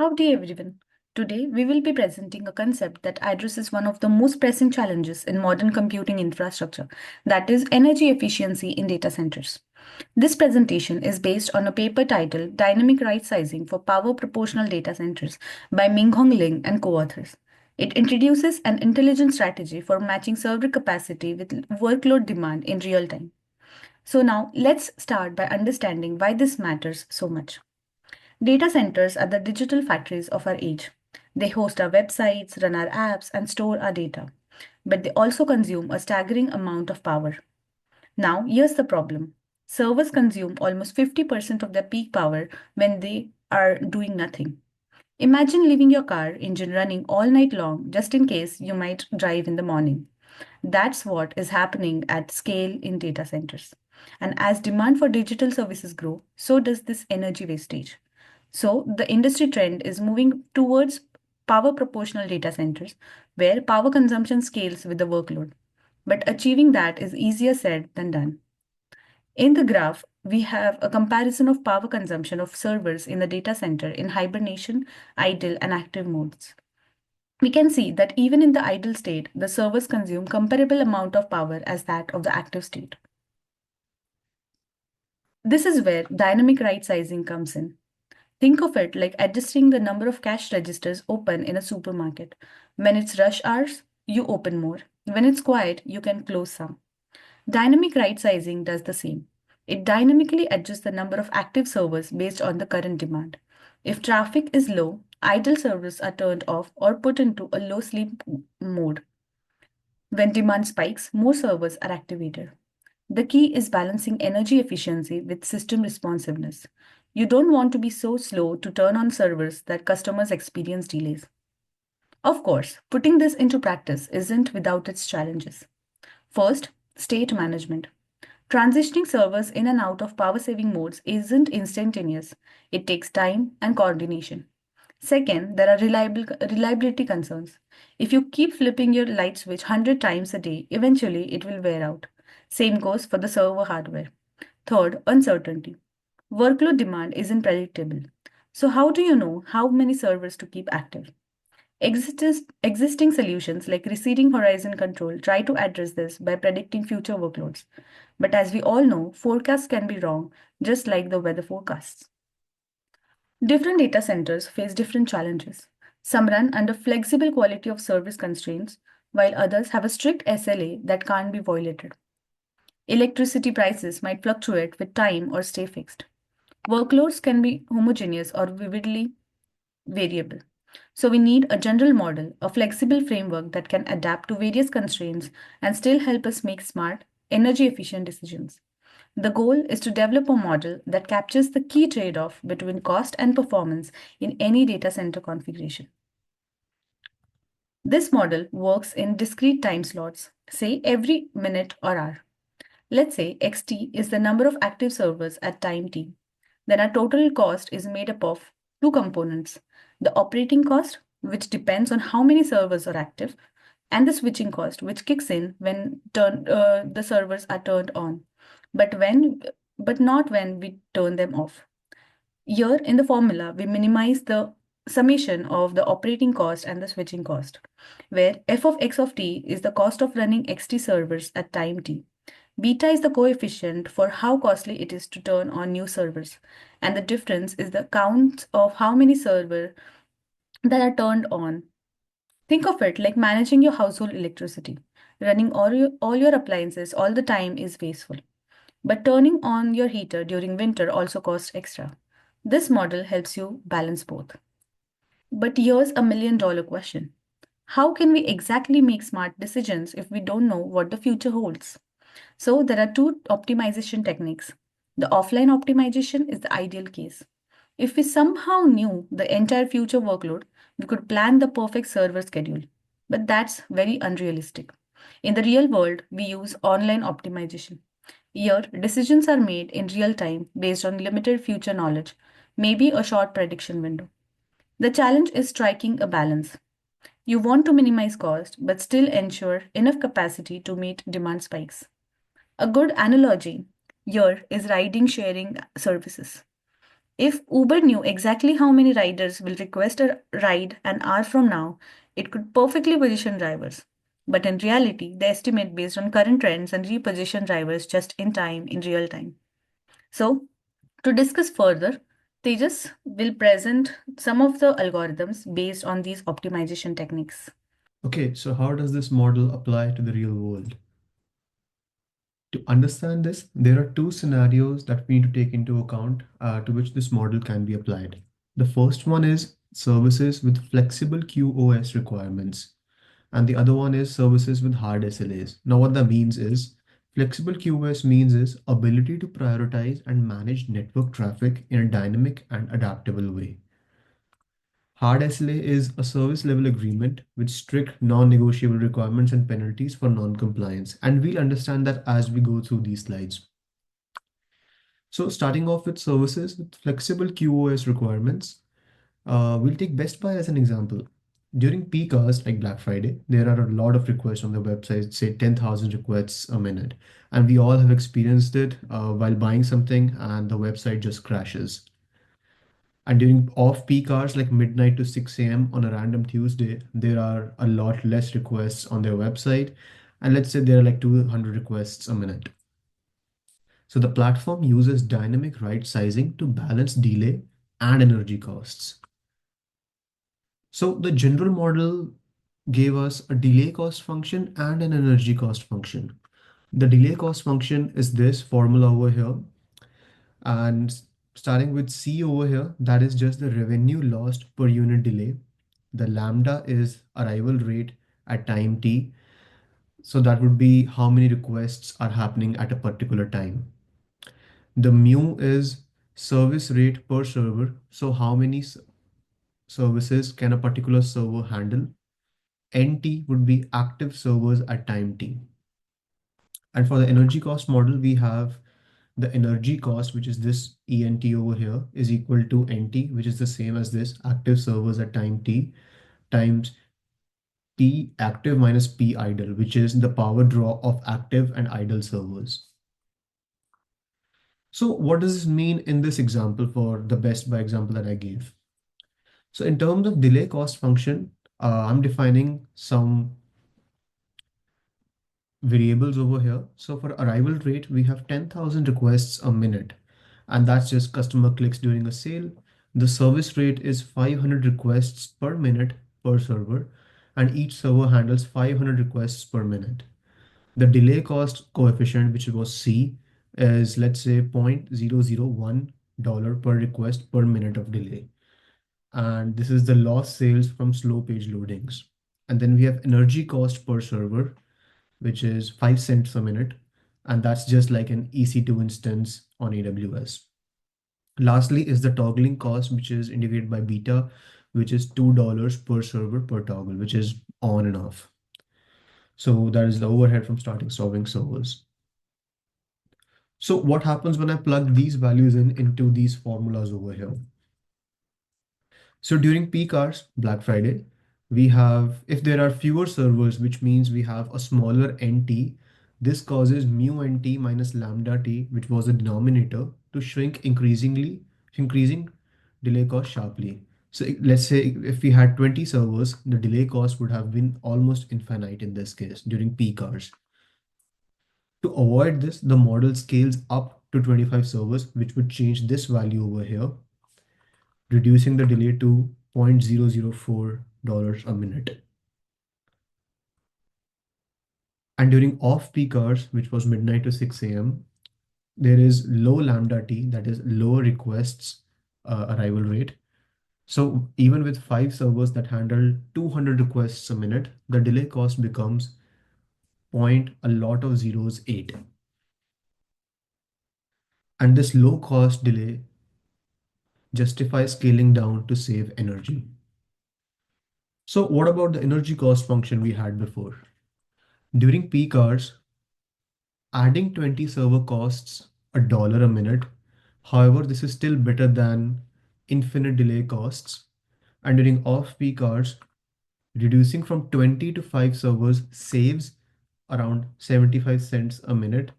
Howdy everyone. Today we will be presenting a concept that addresses one of the most pressing challenges in modern computing infrastructure, that is energy efficiency in data centers. This presentation is based on a paper titled Dynamic Right Sizing for Power Proportional Data Centers by Minghong Ling and co-authors. It introduces an intelligent strategy for matching server capacity with workload demand in real time. So now let's start by understanding why this matters so much. Data centers are the digital factories of our age. They host our websites, run our apps, and store our data. But they also consume a staggering amount of power. Now, here's the problem: servers consume almost 50% of their peak power when they are doing nothing. Imagine leaving your car engine running all night long just in case you might drive in the morning. That's what is happening at scale in data centers. And as demand for digital services grow, so does this energy wastage. So the industry trend is moving towards power proportional data centers where power consumption scales with the workload. But achieving that is easier said than done. In the graph, we have a comparison of power consumption of servers in the data center in hibernation, idle, and active modes. We can see that even in the idle state, the servers consume comparable amount of power as that of the active state. This is where dynamic right sizing comes in. Think of it like adjusting the number of cash registers open in a supermarket. When it's rush hours, you open more. When it's quiet, you can close some. Dynamic right sizing does the same. It dynamically adjusts the number of active servers based on the current demand. If traffic is low, idle servers are turned off or put into a low sleep mode. When demand spikes, more servers are activated. The key is balancing energy efficiency with system responsiveness. You don't want to be so slow to turn on servers that customers experience delays. Of course, putting this into practice isn't without its challenges. First, state management. Transitioning servers in and out of power saving modes isn't instantaneous, it takes time and coordination. Second, there are reliability concerns. If you keep flipping your light switch 100 times a day, eventually it will wear out. Same goes for the server hardware. Third, uncertainty. Workload demand isn't predictable. So, how do you know how many servers to keep active? Existing solutions like receding horizon control try to address this by predicting future workloads. But as we all know, forecasts can be wrong, just like the weather forecasts. Different data centers face different challenges. Some run under flexible quality of service constraints, while others have a strict SLA that can't be violated. Electricity prices might fluctuate with time or stay fixed. Workloads can be homogeneous or vividly variable. So, we need a general model, a flexible framework that can adapt to various constraints and still help us make smart, energy efficient decisions. The goal is to develop a model that captures the key trade off between cost and performance in any data center configuration. This model works in discrete time slots, say every minute or hour. Let's say xt is the number of active servers at time t. Then our total cost is made up of two components: the operating cost, which depends on how many servers are active, and the switching cost, which kicks in when the servers are turned on, but when but not when we turn them off. Here in the formula, we minimize the summation of the operating cost and the switching cost, where f of x of t is the cost of running xt servers at time t. Beta is the coefficient for how costly it is to turn on new servers, and the difference is the count of how many servers that are turned on. Think of it like managing your household electricity. Running all your appliances all the time is wasteful, but turning on your heater during winter also costs extra. This model helps you balance both. But here's a $1 million question: how can we exactly make smart decisions if we don't know what the future holds? So, there are two optimization techniques. The offline optimization is the ideal case. If we somehow knew the entire future workload, we could plan the perfect server schedule. But that's very unrealistic. In the real world, we use online optimization. Here, decisions are made in real time based on limited future knowledge, maybe a short prediction window. The challenge is striking a balance. You want to minimize cost, but still ensure enough capacity to meet demand spikes. A good analogy here is riding sharing services. If Uber knew exactly how many riders will request a ride an hour from now, it could perfectly position drivers. But in reality, they estimate based on current trends and reposition drivers just in time, in real time. So, to discuss further, Tejas will present some of the algorithms based on these optimization techniques. Okay, so how does this model apply to the real world? To understand this, there are two scenarios that we need to take into account to which this model can be applied. The first one is services with flexible QoS requirements, and the other one is services with hard SLAs. Now, what that means is flexible QoS means is ability to prioritize and manage network traffic in a dynamic and adaptable way. Hard SLA is a service level agreement with strict non-negotiable requirements and penalties for non-compliance. And we'll understand that as we go through these slides. So starting off with services with flexible QoS requirements, we'll take Best Buy as an example. During peak hours like Black Friday, there are a lot of requests on the website, say 10,000 requests a minute. And we all have experienced it while buying something and the website just crashes. And during off-peak hours like midnight to 6 a.m. on a random Tuesday, there are a lot less requests on their website. And let's say there are like 200 requests a minute. So the platform uses dynamic right sizing to balance delay and energy costs. So the general model gave us a delay cost function and an energy cost function. The delay cost function is this formula over here. And starting with C over here, that is just the revenue lost per unit delay. The lambda is arrival rate at time t. So that would be how many requests are happening at a particular time. The mu is service rate per server. So how many services can a particular server handle? NT would be active servers at time t. And for the energy cost model, we have the energy cost, which is this ENT over here, is equal to NT, which is the same as this active servers at time t times P active minus P idle, which is the power draw of active and idle servers. So what does this mean in this example for the Best Buy example that I gave? So in terms of delay cost function, I'm defining some variables over here. So for arrival rate, we have 10,000 requests a minute, and that's just customer clicks during a sale. The service rate is 500 requests per minute per server, and each server handles 500 requests per minute. The delay cost coefficient, which was C, is let's say $0.001 per request per minute of delay. And this is the lost sales from slow page loadings. And then we have energy cost per server, which is 5 cents a minute. And that's just like an EC2 instance on AWS. Lastly is the toggling cost, which is indicated by beta, which is $2 per server per toggle, which is on and off. So that is the overhead from starting solving servers. So what happens when I plug these values in into these formulas over here? So during peak hours, Black Friday, we have, if there are fewer servers, which means we have a smaller NT, this causes mu NT minus lambda T, which was the denominator, to shrink increasing delay cost sharply. So let's say if we had 20 servers, the delay cost would have been almost infinite in this case during peak hours. To avoid this, the model scales up to 25 servers, which would change this value over here, reducing the delay to $0.004 a minute. And during off-peak hours, which was midnight to 6 a.m., there is low lambda t, that is lower requests arrival rate. So even with 5 servers that handle 200 requests a minute, the delay cost becomes point a lot of zeros 8. And this low cost delay justifies scaling down to save energy. So what about the energy cost function we had before? During peak hours, adding 20 server costs $1 a minute. However, this is still better than infinite delay costs. And during off-peak hours, reducing from 20 to 5 servers saves around 75 cents a minute.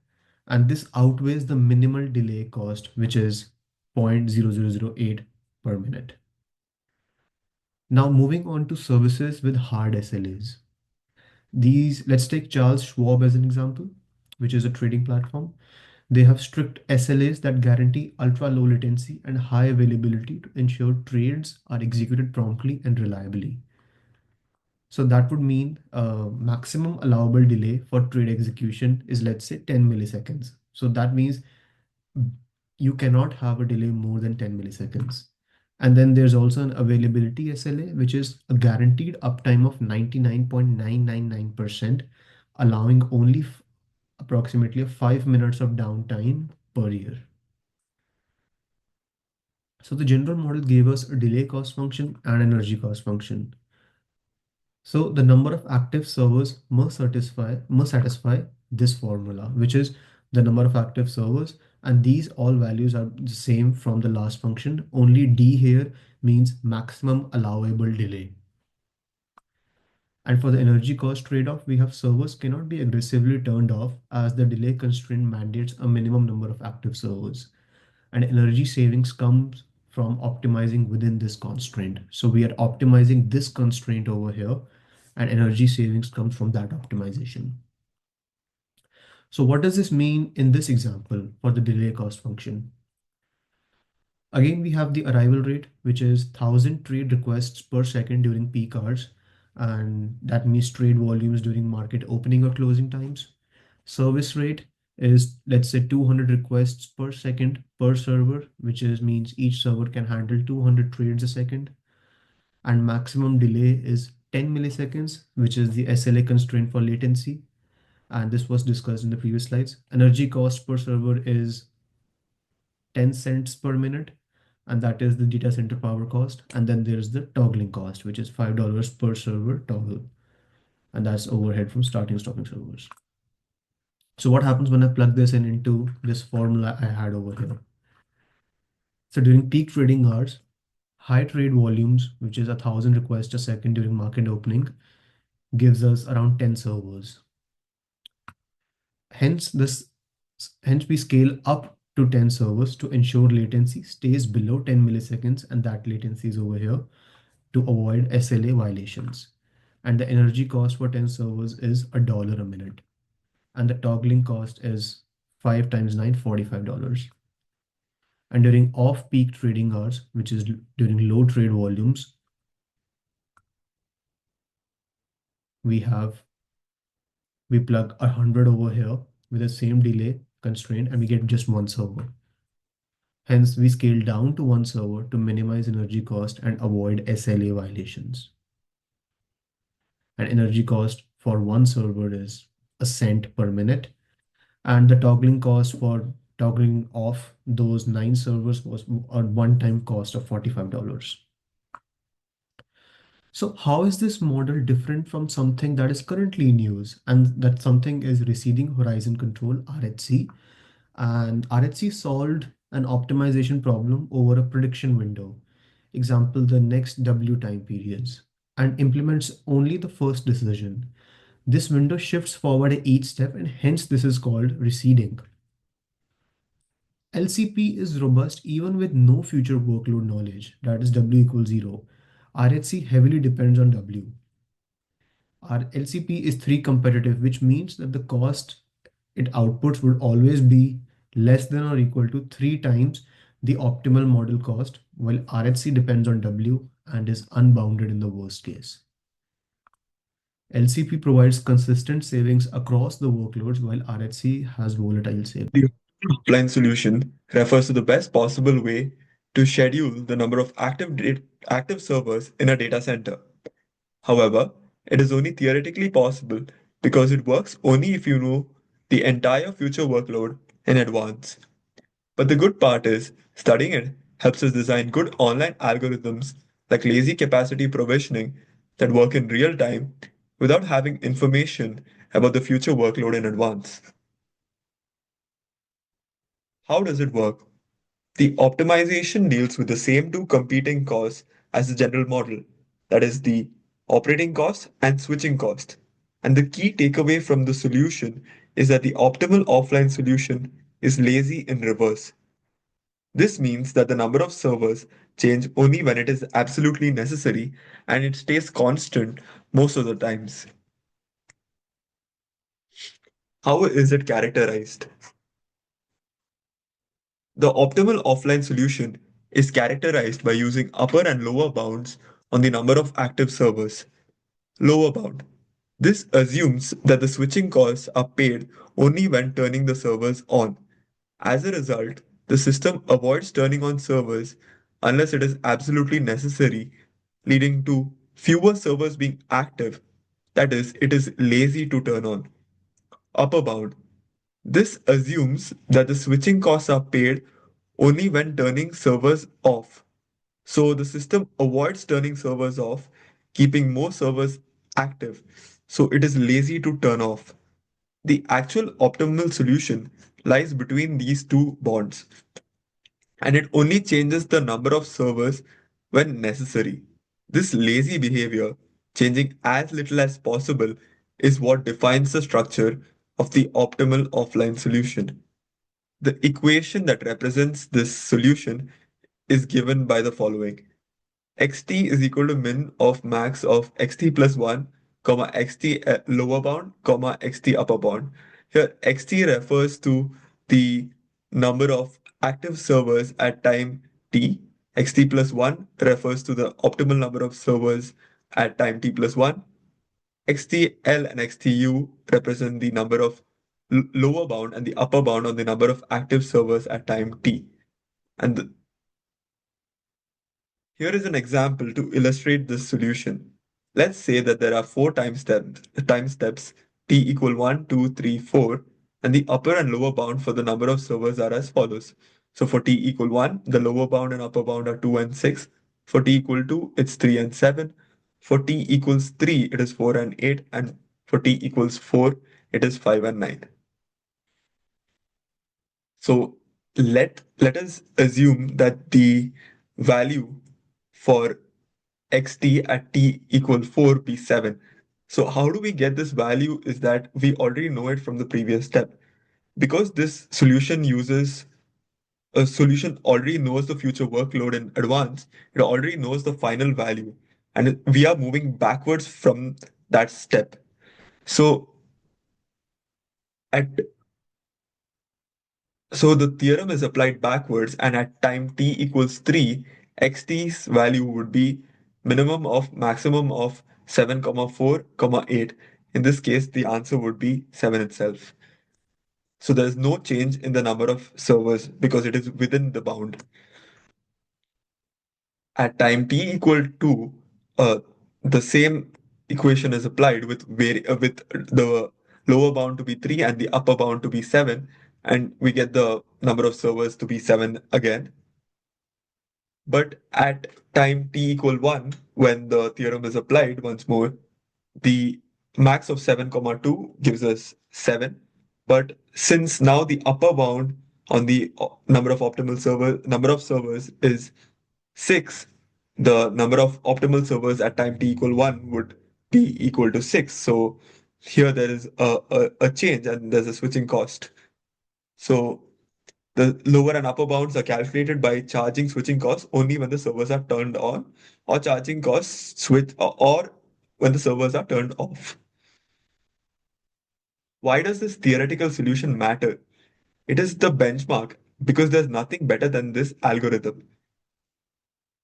And this outweighs the minimal delay cost, which is 0.0008 per minute. Now moving on to services with hard SLAs. These, let's take Charles Schwab as an example, which is a trading platform. They have strict SLAs that guarantee ultra low latency and high availability to ensure trades are executed promptly and reliably. So that would mean maximum allowable delay for trade execution is, let's say, 10 milliseconds. So that means you cannot have a delay more than 10 milliseconds. And then there's also an availability SLA, which is a guaranteed uptime of 99.999%, allowing only approximately 5 minutes of downtime per year. So the general model gave us a delay cost function and energy cost function. So the number of active servers must satisfy this formula, which is the number of active servers, and these all values are the same from the last function. Only D here means maximum allowable delay. And for the energy cost trade-off, we have servers cannot be aggressively turned off as the delay constraint mandates a minimum number of active servers. And energy savings comes from optimizing within this constraint. So we are optimizing this constraint over here, and energy savings comes from that optimization. So what does this mean in this example for the delay cost function? Again, we have the arrival rate, which is 1,000 trade requests per second during peak hours, and that means trade volumes during market opening or closing times. Service rate is, let's say, 200 requests per second per server, which is means each server can handle 200 trades a second. And maximum delay is 10 milliseconds, which is the SLA constraint for latency. And this was discussed in the previous slides. Energy cost per server is 10 cents per minute, and that is the data center power cost. And then there's the toggling cost, which is $5 per server toggle. And that's overhead from starting and stopping servers. So what happens when I plug this in into this formula I had over here? So during peak trading hours, high trade volumes, which is 1,000 requests a second during market opening, gives us around 10 servers. Hence, hence we scale up to 10 servers to ensure latency stays below 10 milliseconds, and that latency is over here to avoid SLA violations. And the energy cost for 10 servers is $1 a minute. And the toggling cost is 5 times 9, $45. And during off-peak trading hours, which is during low trade volumes, we plug 100 over here with the same delay constraint, and we get just one server. Hence, we scale down to one server to minimize energy cost and avoid SLA violations. And energy cost for one server is a cent per minute, and the toggling cost for toggling off those 9 servers was a one-time cost of $45. So how is this model different from something that is currently in use, and that something is receding horizon control, RHC? And RHC solved an optimization problem over a prediction window, example the next W time periods, and implements only the first decision. This window shifts forward at each step, and hence this is called receding. LCP is robust even with no future workload knowledge, that is W equals 0. RHC heavily depends on W. Our LCP is 3 competitive, which means that the cost it outputs would always be less than or equal to 3 times the optimal model cost, while RHC depends on W and is unbounded in the worst case. LCP provides consistent savings across the workloads, while RHC has volatile savings. The offline solution refers to the best possible way to schedule the number of active servers in a data center. However, it is only theoretically possible because it works only if you know the entire future workload in advance. But the good part is, studying it helps us design good online algorithms like lazy capacity provisioning that work in real time without having information about the future workload in advance. How does it work? The optimization deals with the same two competing costs as the general model, that is, the operating cost and switching cost. And the key takeaway from the solution is that the optimal offline solution is lazy in reverse. This means that the number of servers change only when it is absolutely necessary and it stays constant most of the times. How is it characterized? The optimal offline solution is characterized by using upper and lower bounds on the number of active servers. Lower bound. This assumes that the switching costs are paid only when turning the servers on. As a result, the system avoids turning on servers unless it is absolutely necessary, leading to fewer servers being active. That is, it is lazy to turn on. Upper bound. This assumes that the switching costs are paid only when turning servers off. So the system avoids turning servers off, keeping more servers active. So it is lazy to turn off. The actual optimal solution lies between these two bonds, and it only changes the number of servers when necessary. This lazy behavior, changing as little as possible, is what defines the structure of the optimal offline solution. The equation that represents this solution is given by the following. Xt is equal to min of max of xt plus 1, comma xt lower bound, comma xt upper bound. Here, xt refers to the number of active servers at time t. Xt plus 1 refers to the optimal number of servers at time t plus 1. XTL and XTU represent the number of lower bound and the upper bound on the number of active servers at time t. And here is an example to illustrate this solution. Let's say that there are four time steps t equal 1, 2, 3, 4, and the upper and lower bound for the number of servers are as follows. So for t equal 1, the lower bound and upper bound are 2 and 6. For t equal 2, it's 3 and 7. For t equals 3, it is 4 and 8. And for t equals 4, it is 5 and 9. So let us assume that the value for xt at t equal 4 be 7. So how do we get this value is that we already know it from the previous step. Because this solution uses a solution already knows the future workload in advance, it already knows the final value. And we are moving backwards from that step. So at So the theorem is applied backwards, and at time t equals 3, xt's value would be minimum of maximum of 7, comma 4, comma 8. In this case, the answer would be 7 itself. So there's no change in the number of servers because it is within the bound. At time t equal to, the same equation is applied with the lower bound to be 3 and the upper bound to be 7, and we get the number of servers to be 7 again. But at time t equal 1, when the theorem is applied once more, the max of 7 comma 2 gives us 7. But since now the upper bound on the number of servers is 6, the number of optimal servers at time t equal 1 would be equal to 6. So here there is a change and there's a switching cost. So the lower and upper bounds are calculated by charging switching costs only when the servers are turned on, or charging costs or when the servers are turned off. Why does this theoretical solution matter? It is the benchmark because there's nothing better than this algorithm.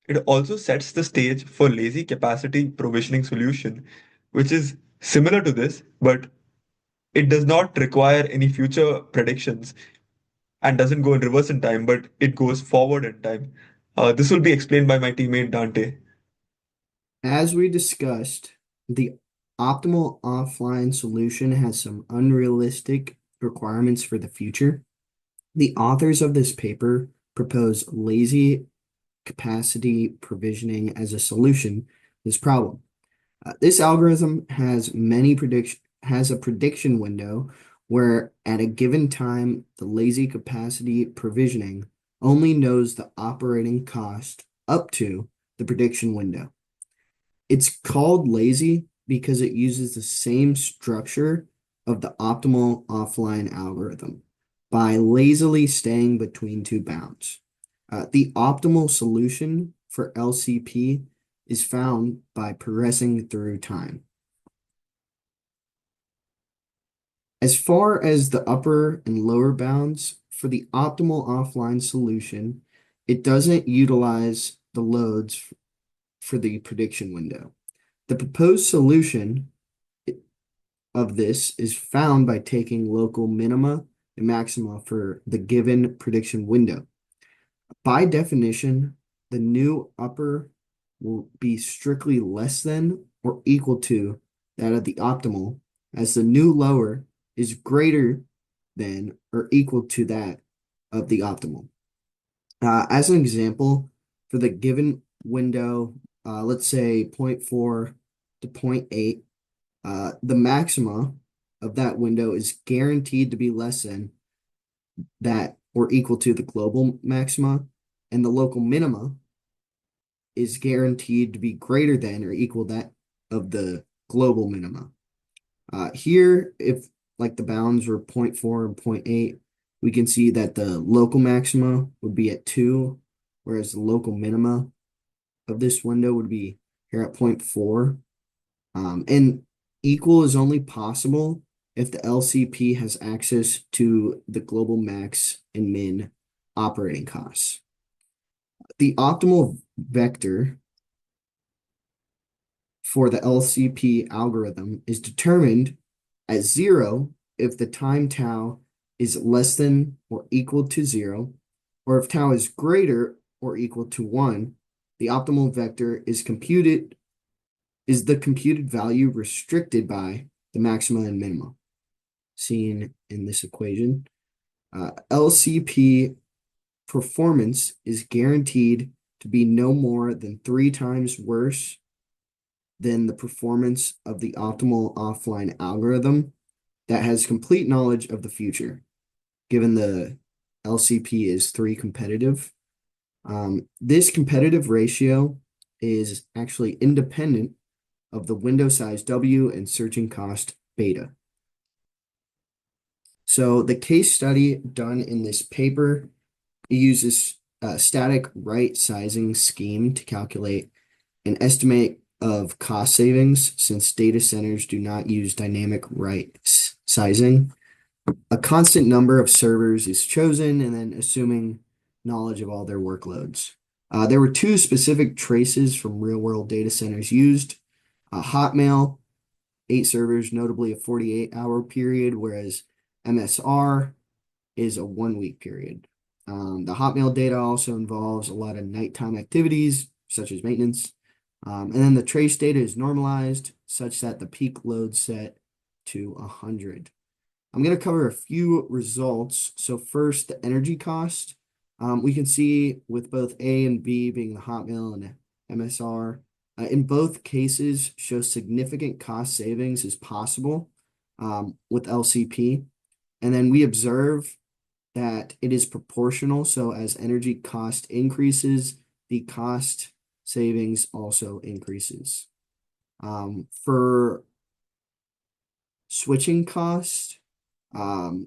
It also sets the stage for lazy capacity provisioning solution, which is similar to this, but it does not require any future predictions and doesn't go in reverse in time, but it goes forward in time. This will be explained by my teammate Dante. As we discussed, the optimal offline solution has some unrealistic requirements for the future. The authors of this paper propose lazy capacity provisioning as a solution to this problem. This algorithm has a prediction window where at a given time the lazy capacity provisioning only knows the operating cost up to the prediction window. It's called lazy because it uses the same structure of the optimal offline algorithm by lazily staying between two bounds. The optimal solution for LCP is found by progressing through time. As far as the upper and lower bounds for the optimal offline solution, it doesn't utilize the loads for the prediction window. The proposed solution of this is found by taking local minima and maxima for the given prediction window. By definition, the new upper will be strictly less than or equal to that of the optimal, as the new lower is greater than or equal to that of the optimal. As an example, for the given window, let's say 0.4 to 0.8, the maxima of that window is guaranteed to be less than that or equal to the global maxima, and the local minima is guaranteed to be greater than or equal that of the global minima. Here, if like the bounds were 0.4 and 0.8, we can see that the local maxima would be at 2, whereas the local minima of this window would be here at 0.4. And equal is only possible if the LCP has access to the global max and min operating costs. The optimal vector for the LCP algorithm is determined as 0 if the time tau is less than or equal to 0, or if tau is greater or equal to 1, the optimal vector is the computed value restricted by the maxima and minima, seen in this equation. LCP performance is guaranteed to be no more than 3 times worse than the performance of the optimal offline algorithm that has complete knowledge of the future, given the LCP is 3 competitive. This competitive ratio is actually independent of the window size W and searching cost beta. So the case study done in this paper uses a static right sizing scheme to calculate an estimate of cost savings since data centers do not use dynamic right sizing. A constant number of servers is chosen and then assuming knowledge of all their workloads. There were 2 specific traces from real-world data centers used. Hotmail, 8 servers, notably a 48-hour period, whereas MSR is a 1-week period. The Hotmail data also involves a lot of nighttime activities, such as maintenance. And then the trace data is normalized such that the peak load set to 100. I'm going to cover a few results. So first, the energy cost. We can see with both A and B being the Hotmail and MSR, in both cases show significant cost savings is possible with LCP. And then we observe that it is proportional. So as energy cost increases, the cost savings also increases. For switching cost,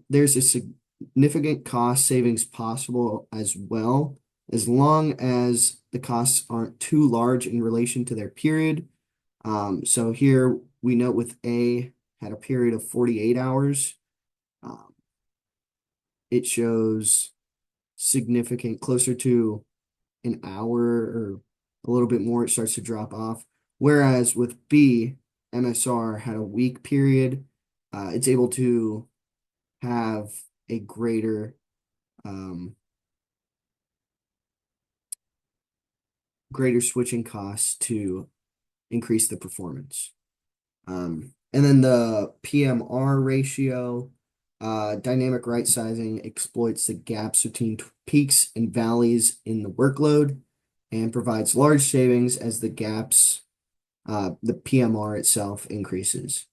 there's a significant cost savings possible as well, as long as the costs aren't too large in relation to their period. So here we note with A had a period of 48 hours. It shows significant, closer to an hour or a little bit more, it starts to drop off. Whereas with B, MSR had a week period. It's able to have a greater switching costs to increase the performance. And then the PMR ratio, dynamic right sizing exploits the gaps between peaks and valleys in the workload and provides large savings as the gaps, the PMR itself increases.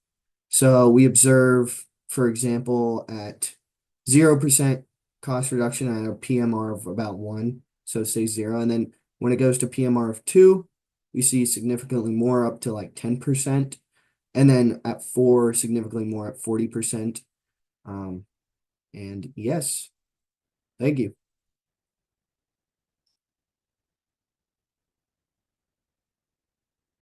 So we observe, for example, at 0% cost reduction, I have a PMR of about 1, so say 0. And then when it goes to PMR of 2, we see significantly more, up to like 10%. And then at 4, significantly more at 40%. And yes, thank you.